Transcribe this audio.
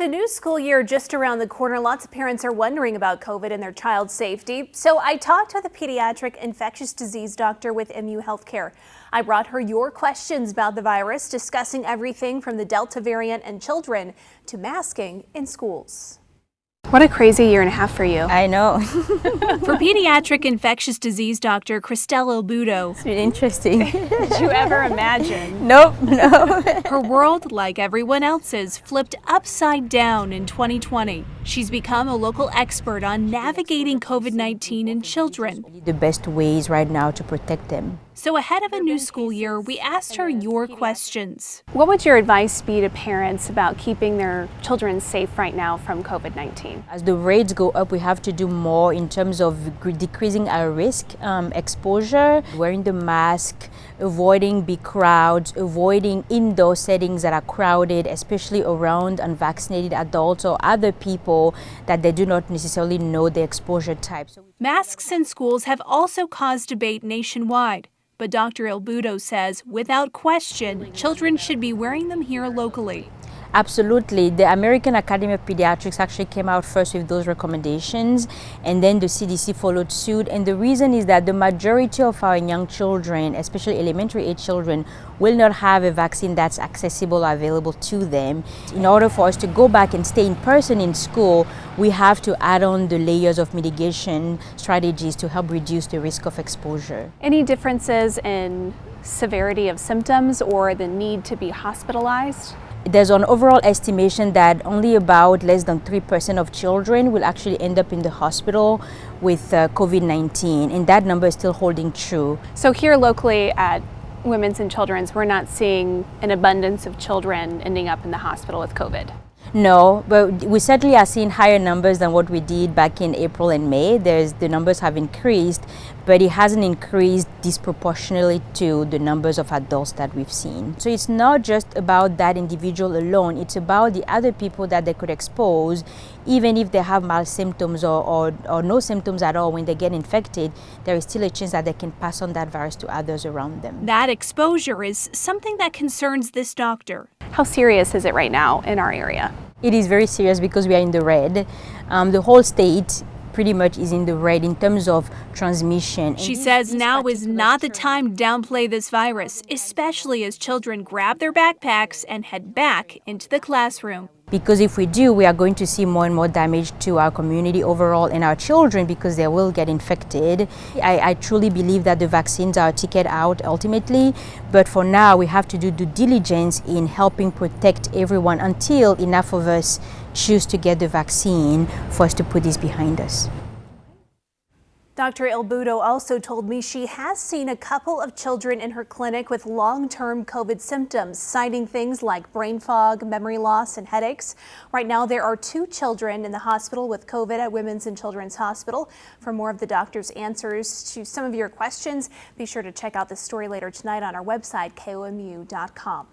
With a new school year just around the corner, lots of parents are wondering about COVID and their child's safety. So I talked to the pediatric infectious disease doctor with MU Healthcare. I brought her your questions about the virus, discussing everything from the Delta variant and children to masking in schools. What a crazy year and a half for you. I know. For pediatric infectious disease doctor Christelle Ilboudo. It's been interesting. Did you ever imagine? Nope, no. Her world, like everyone else's, flipped upside down in 2020. She's become a local expert on navigating COVID-19 in children. The best ways right now to protect them. So ahead of a new school year, we asked her your questions. What would your advice be to parents about keeping their children safe right now from COVID-19? As the rates go up, we have to do more in terms of decreasing our risk, exposure, wearing the mask, avoiding big crowds, avoiding indoor settings that are crowded, especially around unvaccinated adults or other people that they do not necessarily know the exposure type. Masks in schools have also caused debate nationwide. But Dr. Ilboudo says, without question, children should be wearing them here locally. Absolutely. The American Academy of Pediatrics actually came out first with those recommendations, and then the CDC followed suit. And the reason is that the majority of our young children, especially elementary age children, will not have a vaccine that's accessible or available to them. In order for us to go back and stay in person in school, we have to add on the layers of mitigation strategies to help reduce the risk of exposure. Any differences in severity of symptoms or the need to be hospitalized? There's an overall estimation that only about less than 3% of children will actually end up in the hospital with COVID-19, and that number is still holding true. So here locally at Women's and Children's, we're not seeing an abundance of children ending up in the hospital with COVID. No, but we certainly are seeing higher numbers than what we did back in April and May. The numbers have increased, but it hasn't increased disproportionately to the numbers of adults that we've seen. So it's not just about that individual alone, it's about the other people that they could expose. Even if they have mild symptoms or no symptoms at all when they get infected, there is still a chance that they can pass on that virus to others around them. That exposure is something that concerns this doctor. How serious is it right now in our area? It is very serious because we are in the red. The whole state pretty much is in the red in terms of transmission. She says now is not the time to downplay this virus, especially as children grab their backpacks and head back into the classroom. Because if we do, we are going to see more and more damage to our community overall and our children because they will get infected. I truly believe that the vaccines are a ticket out ultimately, but for now we have to do due diligence in helping protect everyone until enough of us choose to get the vaccine for us to put this behind us. Dr. Ilboudo also told me she has seen a couple of children in her clinic with long-term COVID symptoms, citing things like brain fog, memory loss, and headaches. Right now, there are 2 children in the hospital with COVID at Women's and Children's Hospital. For more of the doctor's answers to some of your questions, be sure to check out the story later tonight on our website, KOMU.com.